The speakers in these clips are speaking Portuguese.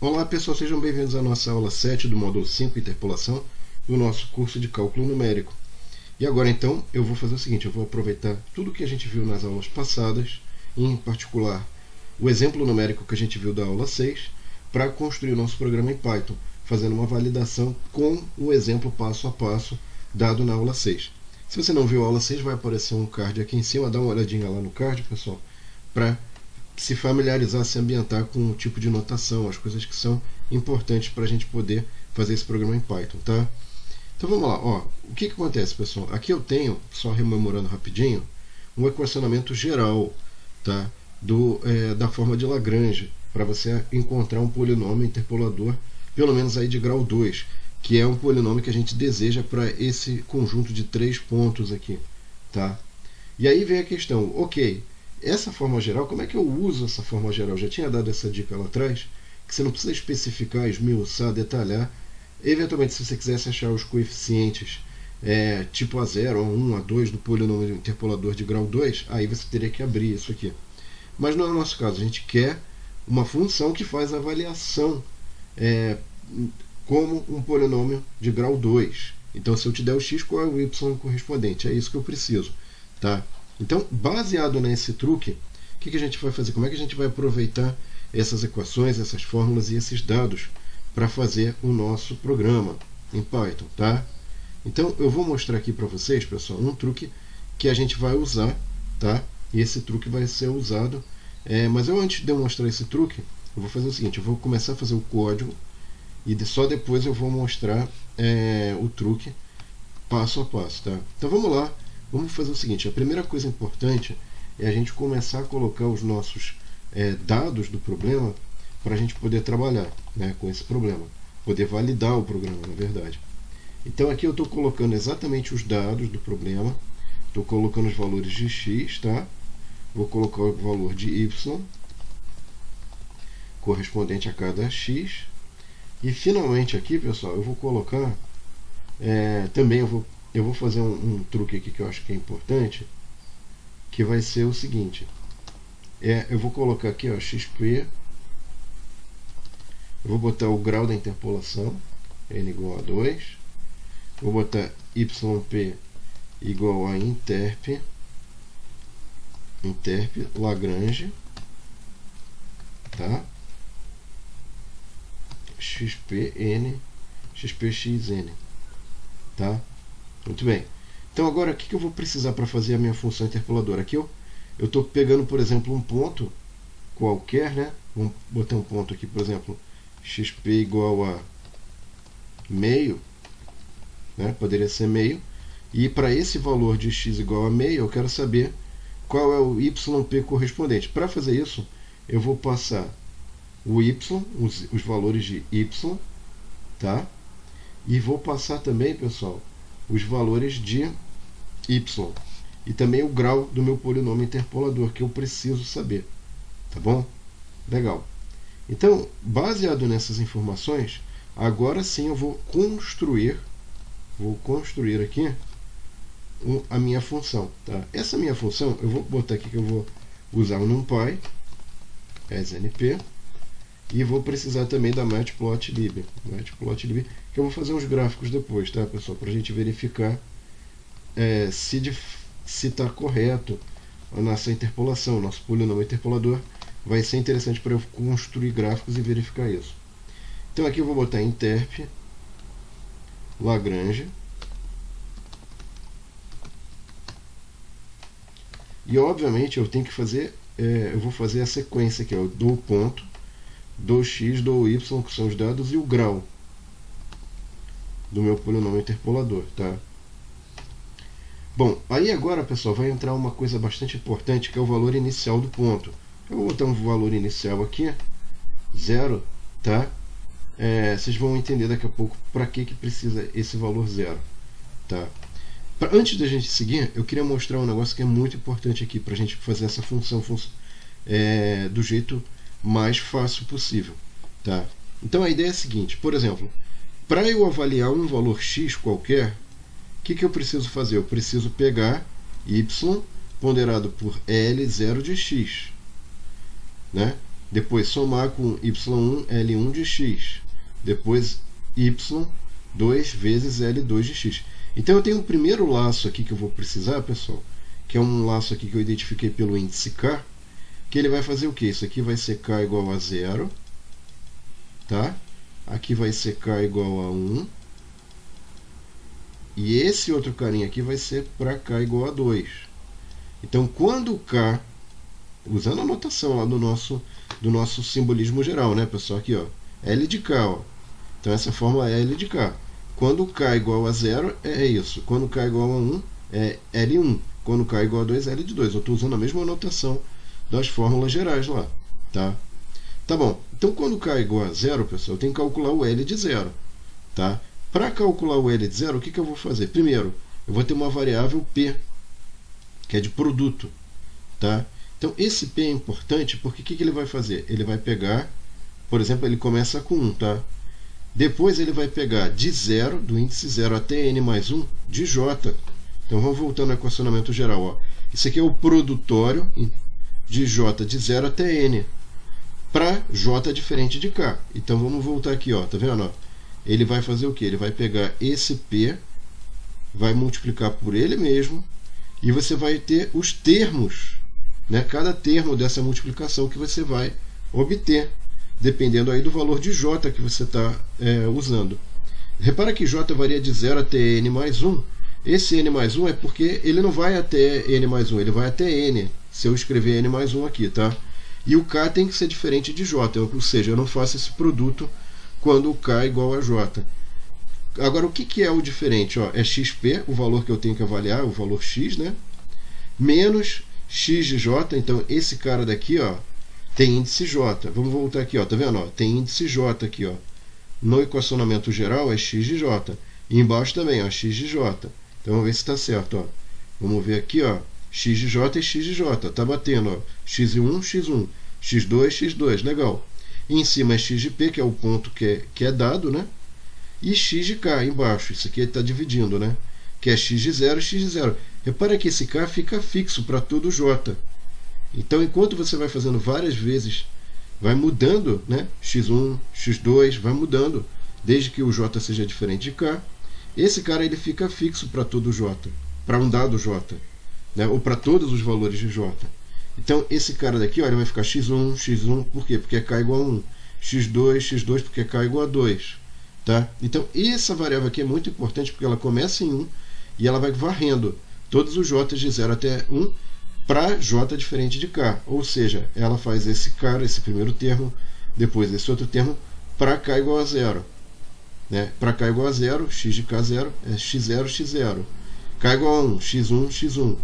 Olá pessoal, sejam bem-vindos à nossa aula 7 do módulo 5, Interpolação, do nosso curso de Cálculo Numérico. E agora então eu vou fazer o seguinte, eu vou aproveitar tudo que a gente viu nas aulas passadas, em particular o exemplo numérico que a gente viu da aula 6, para construir o nosso programa em Python, fazendo uma validação com o exemplo passo a passo dado na aula 6. Se você não viu a aula 6, vai aparecer um card aqui em cima, dá uma olhadinha lá no card, pessoal, para se familiarizar, se ambientar com o tipo de notação, as coisas que são importantes para a gente poder fazer esse programa em Python, tá? Então vamos lá, ó. O que acontece, pessoal? Aqui eu tenho, só rememorando rapidinho, um equacionamento geral, tá? Da forma de Lagrange, para você encontrar um polinômio interpolador, pelo menos aí de grau 2, que é um polinômio que a gente deseja para esse conjunto de 3 pontos aqui, tá? E aí vem a questão, ok, essa forma geral, como é que eu uso essa forma geral? Eu já tinha dado essa dica lá atrás, que você não precisa especificar, esmiuçar, detalhar. Eventualmente, se você quisesse achar os coeficientes tipo A0, A1, A2 do polinômio interpolador de grau 2, aí você teria que abrir isso aqui. Mas não é o nosso caso, a gente quer uma função que faz a avaliação como um polinômio de grau 2. Então, se eu te der o x, qual é o y correspondente? É isso que eu preciso, tá? Então, baseado nesse truque, o que a gente vai fazer? Como é que a gente vai aproveitar essas equações, essas fórmulas e esses dados para fazer o nosso programa em Python, tá? Então, eu vou mostrar aqui para vocês, pessoal, um truque que a gente vai usar, tá? E esse truque vai ser usado, mas antes de eu mostrar esse truque, eu vou fazer o seguinte, eu vou começar a fazer o código e só depois eu vou mostrar o truque passo a passo, tá? Então vamos lá. Vamos fazer o seguinte, a primeira coisa importante é a gente começar a colocar os nossos dados do problema para a gente poder trabalhar, né, com esse problema, poder validar o programa, na verdade. Então aqui eu estou colocando exatamente os dados do problema, estou colocando os valores de x, tá? Vou colocar o valor de y correspondente a cada x e finalmente aqui, pessoal, eu vou colocar também eu vou fazer um truque aqui que eu acho que é importante, que vai ser o seguinte, eu vou colocar aqui, ó, XP, eu vou botar o grau da interpolação, n igual a 2, vou botar YP igual a interp Lagrange, tá? XPXN, tá? Muito bem. Então agora o que eu vou precisar para fazer a minha função interpoladora? Aqui eu estou pegando, por exemplo, um ponto qualquer, né? Vamos botar um ponto aqui, por exemplo, XP igual a meio, né? Poderia ser meio. E para esse valor de x igual a meio, eu quero saber qual é o YP correspondente. Para fazer isso, eu vou passar o y, os valores de y, tá? E vou passar também, pessoal, os valores de y e também o grau do meu polinômio interpolador que eu preciso saber, tá bom? Legal. Então, baseado nessas informações, agora sim eu vou construir aqui a minha função, tá? Essa minha função, eu vou botar aqui que eu vou usar o NumPy, SNP, e vou precisar também da Matplotlib, que eu vou fazer uns gráficos depois, tá, pessoal, para a gente verificar se está correto a nossa interpolação, nosso polinômio interpolador. Vai ser interessante para eu construir gráficos e verificar isso. Então aqui eu vou botar interp Lagrange, e obviamente eu tenho que fazer, eu vou fazer a sequência aqui, ó, do ponto, do x, do y, que são os dados, e o grau do meu polinômio interpolador, tá? Bom, aí agora, pessoal, vai entrar uma coisa bastante importante, que é o valor inicial do ponto. Eu vou botar um valor inicial aqui, 0, tá? Vocês vão entender daqui a pouco para que precisa esse valor 0, tá? Antes da gente seguir, eu queria mostrar um negócio que é muito importante aqui para a gente fazer essa função do jeito mais fácil possível, tá? Então a ideia é a seguinte, por exemplo, para eu avaliar um valor x qualquer, o que eu preciso fazer? Eu preciso pegar y ponderado por L0 de x, né? depois somar com y1 L1 de x, depois y2 vezes L2 de x. Então eu tenho o primeiro laço aqui que eu vou precisar, pessoal, que é um laço aqui que eu identifiquei pelo índice k, que ele vai fazer o que? Isso aqui vai ser k igual a 0, tá? Aqui vai ser k igual a 1, e esse outro carinha aqui vai ser para k igual a 2. Então, quando k, usando a notação lá do nosso simbolismo geral, né, pessoal? Aqui, ó, L de k, ó. Então, essa fórmula é L de k. Quando k igual a 0, é isso. Quando k igual a 1, é L1. Quando k igual a 2, é L de 2. Eu estou usando a mesma notação das fórmulas gerais lá, tá? Tá bom. Então, quando k é igual a 0, pessoal, eu tenho que calcular o L de 0, tá? Para calcular o L de 0, o que eu vou fazer? Primeiro, eu vou ter uma variável P, que é de produto, tá? Então, esse P é importante porque o que ele vai fazer? Ele vai pegar, por exemplo, ele começa com 1, tá? Depois ele vai pegar de 0, do índice 0 até n mais 1, de J. Então, vamos voltando ao equacionamento geral, ó. Isso aqui é o produtório de J de 0 até n, para J diferente de K. Então, vamos voltar aqui, ó, tá vendo? Ó? Ele vai fazer o que? Ele vai pegar esse P, vai multiplicar por ele mesmo, e você vai ter os termos, né? Cada termo dessa multiplicação que você vai obter, dependendo aí do valor de J que você está usando. Repara que J varia de 0 até n mais 1. Esse n mais 1 é porque ele não vai até n mais 1, ele vai até n, se eu escrever n mais 1 aqui, tá? E o K tem que ser diferente de J, ou seja, eu não faço esse produto quando o K é igual a J. Agora, o que é o diferente? Ó, é XP, o valor que eu tenho que avaliar, o valor X, né? Menos X de J. Então, esse cara daqui, ó, tem índice J. Vamos voltar aqui, ó, tá vendo? Ó, tem índice J aqui, ó. No equacionamento geral é X de J. E embaixo também, ó, X de J. Então, vamos ver se está certo, ó. Vamos ver aqui, ó, X de J e X de J. Tá batendo, ó, X1, X1, X2, X2. Legal. E em cima é X de P, que é o ponto que é dado, né? E X de K embaixo, isso aqui está dividindo, né? Que é X de 0 e X de 0. Repara que esse K fica fixo para todo J. Então, enquanto você vai fazendo várias vezes, vai mudando, né? X1, X2, vai mudando, desde que o J seja diferente de K. Esse cara ele fica fixo para todo J, para um dado J, né? Ou para todos os valores de J. Então, esse cara daqui, olha, vai ficar x1, x1, por quê? Porque é k igual a 1. x2, x2, porque é k igual a 2. Tá? Então, essa variável aqui é muito importante porque ela começa em 1 e ela vai varrendo todos os j de 0 até 1 para j diferente de k. Ou seja, ela faz esse cara, esse primeiro termo, depois esse outro termo, para k igual a 0. Né? Para k igual a 0, x de k 0 é x0, x0. K igual a 1, x1, x1.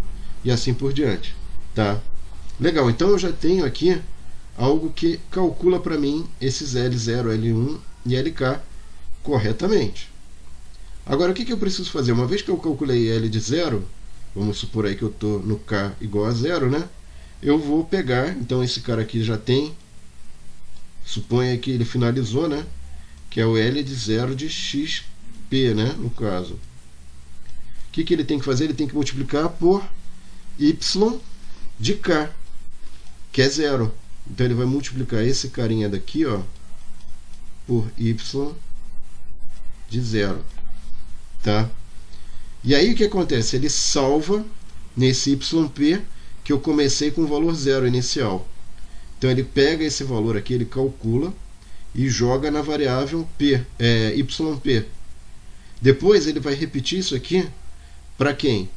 E assim por diante. Tá? Legal, então eu já tenho aqui algo que calcula para mim esses L0, L1 e LK corretamente. Agora, o que eu preciso fazer? Uma vez que eu calculei L de 0, vamos supor aí que eu estou no K igual a 0, né? Eu vou pegar, então esse cara aqui já tem, suponha que ele finalizou, né? Que é o L de 0 de XP, né? No caso. O que ele tem que fazer? Ele tem que multiplicar por Y de K, que é 0. Então ele vai multiplicar esse carinha daqui, ó, por y de 0. Tá? E aí o que acontece? Ele salva nesse yp que eu comecei com o valor 0 inicial. Então ele pega esse valor aqui, ele calcula e joga na variável p, yp. Depois ele vai repetir isso aqui para quem?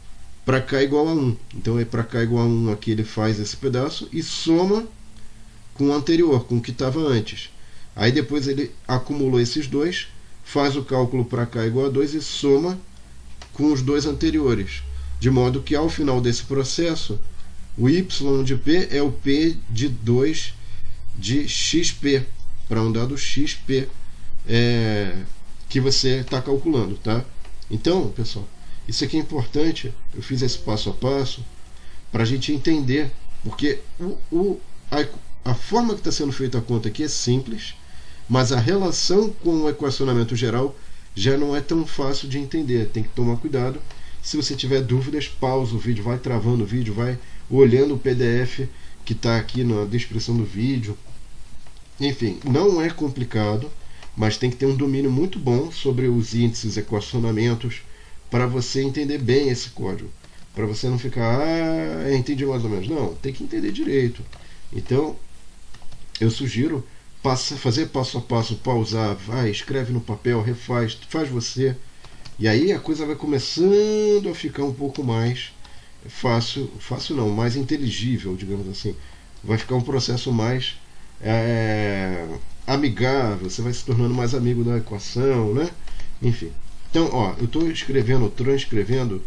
Para k igual a 1. Então, para k igual a 1 aqui ele faz esse pedaço e soma com o anterior, com o que estava antes. Aí depois ele acumulou esses dois, faz o cálculo para k igual a 2 e soma com os dois anteriores. De modo que ao final desse processo, o y de p é o p de 2 de xp, para um dado xp que você está calculando. Tá? Então, pessoal, isso aqui é importante, eu fiz esse passo a passo para a gente entender, porque a forma que está sendo feita a conta aqui é simples, mas a relação com o equacionamento geral já não é tão fácil de entender, tem que tomar cuidado. Se você tiver dúvidas, pausa o vídeo, vai travando o vídeo, vai olhando o PDF que está aqui na descrição do vídeo, Enfim, não é complicado, mas tem que ter um domínio muito bom sobre os índices, equacionamentos, para você entender bem esse código. Para você não ficar, entendi mais ou menos. Não, tem que entender direito. Então, eu sugiro fazer passo a passo, pausar, vai, escreve no papel, refaz, faz você. E aí a coisa vai começando a ficar um pouco mais fácil não, mais inteligível, digamos assim. Vai ficar um processo mais amigável, você vai se tornando mais amigo da equação, né? Enfim. Então, ó, eu estou transcrevendo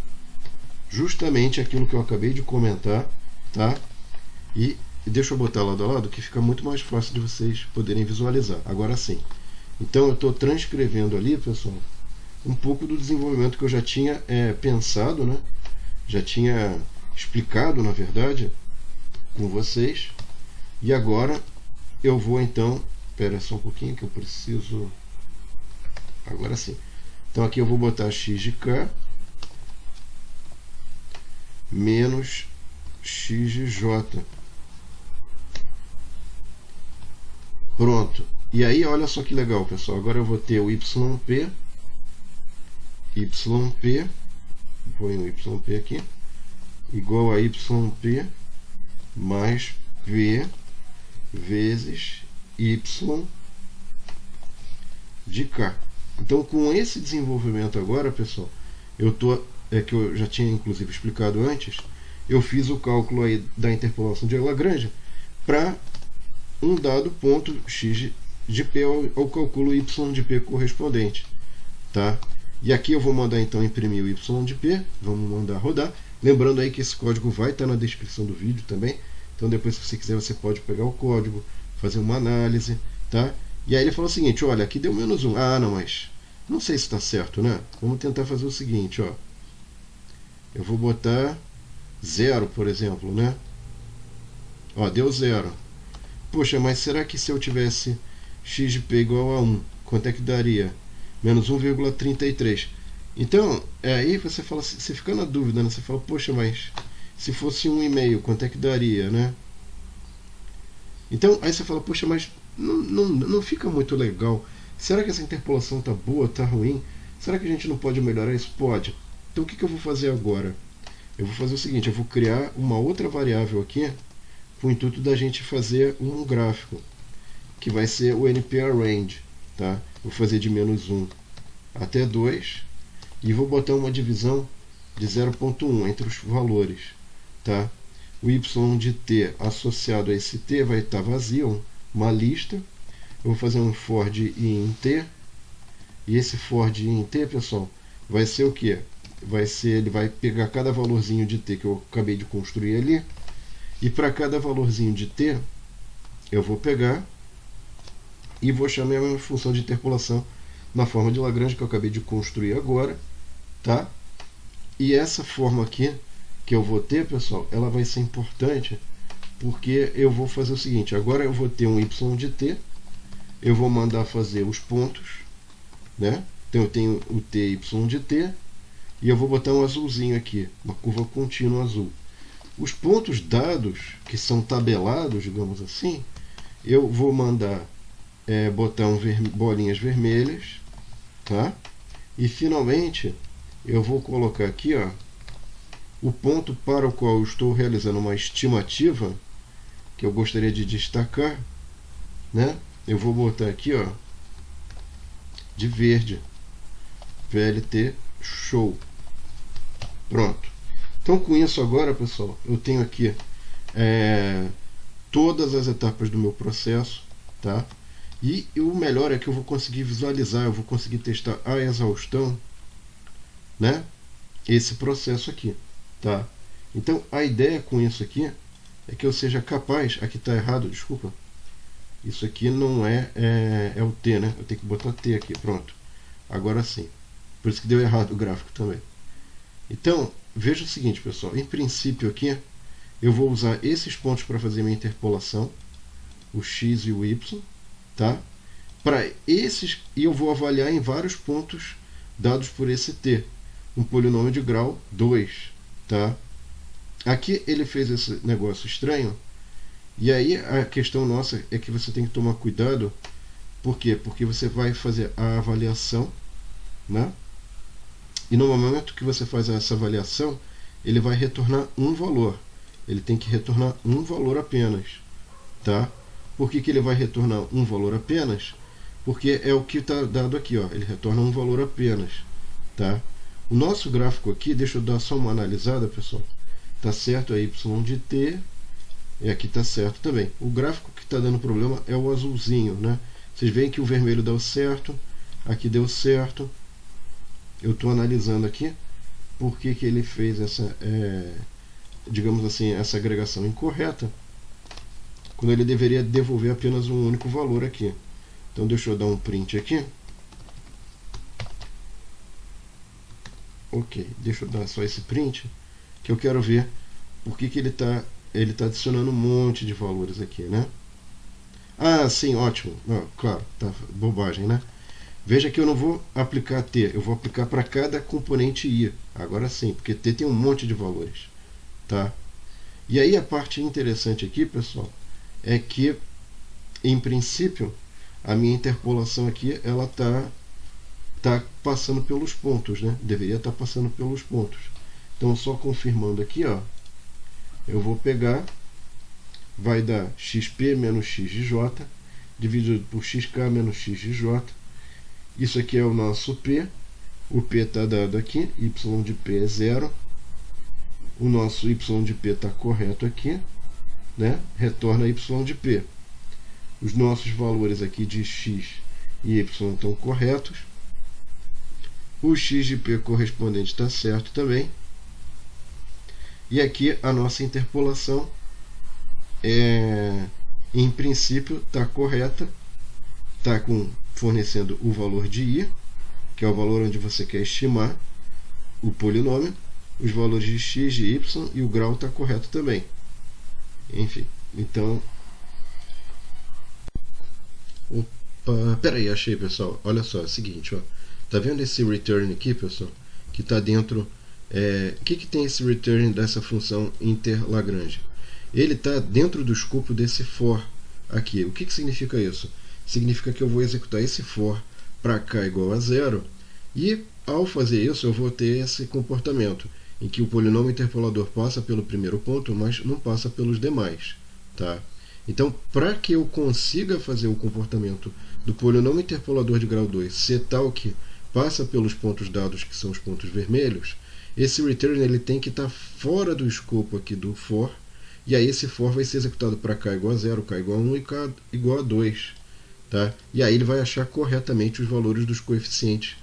justamente aquilo que eu acabei de comentar, tá? E deixa eu botar lado a lado que fica muito mais fácil de vocês poderem visualizar. Agora sim. Então eu estou transcrevendo ali, pessoal, um pouco do desenvolvimento que eu já tinha pensado, né? Já tinha explicado, na verdade, com vocês. E agora eu vou então. Espera só um pouquinho que eu preciso. Agora sim. Então aqui eu vou botar x de k menos x de j. Pronto. E aí, olha só que legal, pessoal. Agora eu vou ter o yp, põe o yp aqui, igual a yp mais p vezes y de k. Então, com esse desenvolvimento agora, pessoal, que eu já tinha inclusive explicado antes, eu fiz o cálculo aí da interpolação de Lagrange para um dado ponto x de p ao cálculo y de p correspondente, tá? E aqui eu vou mandar então imprimir o y de p, vamos mandar rodar. Lembrando aí que esse código vai estar na descrição do vídeo também. Então depois, se você quiser, você pode pegar o código, fazer uma análise, tá? E aí ele falou o seguinte, olha, aqui deu menos 1. Ah, não, mas não sei se está certo, né? Vamos tentar fazer o seguinte, ó. Eu vou botar 0, por exemplo, né? Ó, deu 0. Poxa, mas será que se eu tivesse x de p igual a 1, quanto é que daria? Menos 1,33. Então, aí você fala, você fica na dúvida, né? Você fala, poxa, mas se fosse 1,5, quanto é que daria, né? Então, aí você fala, poxa, mas não fica muito legal. Será que essa interpolação tá boa, tá ruim? Será que a gente não pode melhorar isso? Pode. Então, o que eu vou fazer agora? Eu vou fazer o seguinte, eu vou criar uma outra variável aqui, com o intuito da gente fazer um gráfico, que vai ser o np_range, tá? Vou fazer de menos 1 até 2 e vou botar uma divisão de 0,1 entre os valores, tá? O y de t associado a esse t vai estar vazio, uma lista. Eu vou fazer um for de i em t, e esse for de i em t, pessoal, vai ser o que? Ele vai pegar cada valorzinho de t que eu acabei de construir ali, e para cada valorzinho de t eu vou pegar e vou chamar a minha função de interpolação na forma de Lagrange que eu acabei de construir agora, tá? E essa forma aqui que eu vou ter, pessoal, ela vai ser importante porque eu vou fazer o seguinte, agora eu vou ter um y de t, eu vou mandar fazer os pontos, né? Então eu tenho o t y de t e eu vou botar um azulzinho aqui, uma curva contínua azul. Os pontos dados, que são tabelados, digamos assim, eu vou mandar botar bolinhas vermelhas, tá? E finalmente eu vou colocar aqui, ó, o ponto para o qual eu estou realizando uma estimativa que eu gostaria de destacar, né? Eu vou botar aqui, ó, de verde, VLT show. Pronto. Então com isso agora, pessoal, eu tenho aqui todas as etapas do meu processo, tá? E o melhor é que eu vou conseguir visualizar, eu vou conseguir testar a exaustão, né? Esse processo aqui, tá? Então a ideia com isso aqui é que eu seja capaz, aqui está errado, desculpa, isso aqui não é o T, né? Eu tenho que botar T aqui, pronto, agora sim, por isso que deu errado o gráfico também. Então veja o seguinte, pessoal, em princípio aqui eu vou usar esses pontos para fazer minha interpolação, o x e o y, tá? Para esses, e eu vou avaliar em vários pontos dados por esse t, um polinômio de grau 2, tá? Aqui ele fez esse negócio estranho E aí a questão nossa é que você tem que tomar cuidado. Por quê? Porque você vai fazer a avaliação, né? E no momento que você faz essa avaliação, ele vai retornar um valor. Ele tem que retornar um valor apenas, tá? Por que ele vai retornar um valor apenas? Porque é o que está dado aqui, ó. Ele retorna um valor apenas, tá? O nosso gráfico aqui, deixa eu dar só uma analisada, pessoal. Tá certo a y de t, e aqui tá certo também. O gráfico que está dando problema é o azulzinho, né? Vocês veem que o vermelho deu certo, aqui deu certo. Eu estou analisando aqui por que ele fez essa, digamos assim, essa agregação incorreta, quando ele deveria devolver apenas um único valor aqui. Então deixa eu dar um print aqui. Ok, deixa eu dar só esse print, que eu quero ver por que ele tá adicionando um monte de valores aqui, né? Ah, sim, ótimo. Claro, tá bobagem, né? Veja que eu não vou aplicar t, eu vou aplicar para cada componente i. Agora sim, porque t tem um monte de valores, tá? E aí a parte interessante aqui, pessoal, é que, em princípio, a minha interpolação aqui, ela tá passando pelos pontos, né? Deveria estar passando pelos pontos. Então, só confirmando aqui, ó, eu vou pegar, vai dar xp menos xj, dividido por xk menos xj. Isso aqui é o nosso p. O p está dado aqui, y de p é 0. O nosso y de p está correto aqui, né? Retorna y de p. Os nossos valores aqui de x e y estão corretos. O x de p correspondente está certo também. E aqui a nossa interpolação, em princípio, está correta. Está fornecendo o valor de i, que é o valor onde você quer estimar o polinômio, os valores de x, de y, e o grau está correto também. Enfim, então... Opa, peraí, achei, pessoal. Olha só, é o seguinte, ó. Tá vendo esse return aqui, pessoal? Que está dentro... o que tem esse return dessa função inter-Lagrange? Ele está dentro do escopo desse for aqui. O que significa isso? Significa que eu vou executar esse for para k igual a 0, e ao fazer isso eu vou ter esse comportamento em que o polinômio interpolador passa pelo primeiro ponto, mas não passa pelos demais, tá? Então, para que eu consiga fazer o comportamento do polinômio interpolador de grau 2 ser tal que passa pelos pontos dados, que são os pontos vermelhos, esse return ele tem que estar fora do escopo aqui do for, e aí esse for vai ser executado para k igual a 0, k igual a 1 e k igual a 2. Tá? E aí ele vai achar corretamente os valores dos coeficientes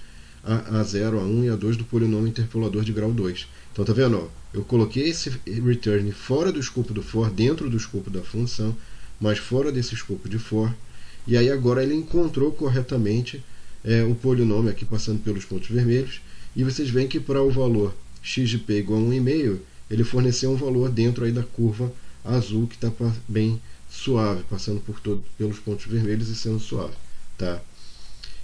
A0, A1 e A2 do polinômio interpolador de grau 2. Então tá vendo? Ó, eu coloquei esse return fora do escopo do for, dentro do escopo da função, mas fora desse escopo de for. E aí agora ele encontrou corretamente o polinômio aqui passando pelos pontos vermelhos. E vocês veem que para o valor x de p igual a 1,5, ele forneceu um valor dentro aí da curva azul que está bem suave, passando pelos pontos vermelhos e sendo suave, tá?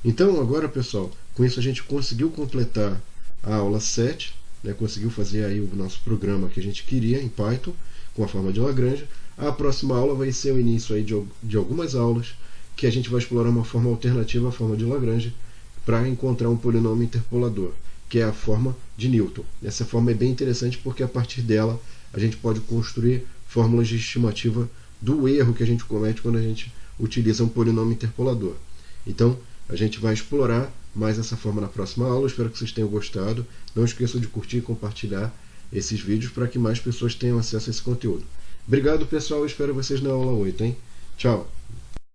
Então agora, pessoal, com isso a gente conseguiu completar a aula 7, né? Conseguiu fazer aí o nosso programa que a gente queria em Python com a forma de Lagrange. A próxima aula vai ser o início aí de algumas aulas que a gente vai explorar uma forma alternativa à forma de Lagrange para encontrar um polinômio interpolador, que é a forma de Newton. Essa forma é bem interessante porque a partir dela a gente pode construir fórmulas de estimativa do erro que a gente comete quando a gente utiliza um polinômio interpolador. Então, a gente vai explorar mais essa forma na próxima aula. Espero que vocês tenham gostado. Não esqueçam de curtir e compartilhar esses vídeos para que mais pessoas tenham acesso a esse conteúdo. Obrigado, pessoal. Espero vocês na aula 8, hein? Tchau!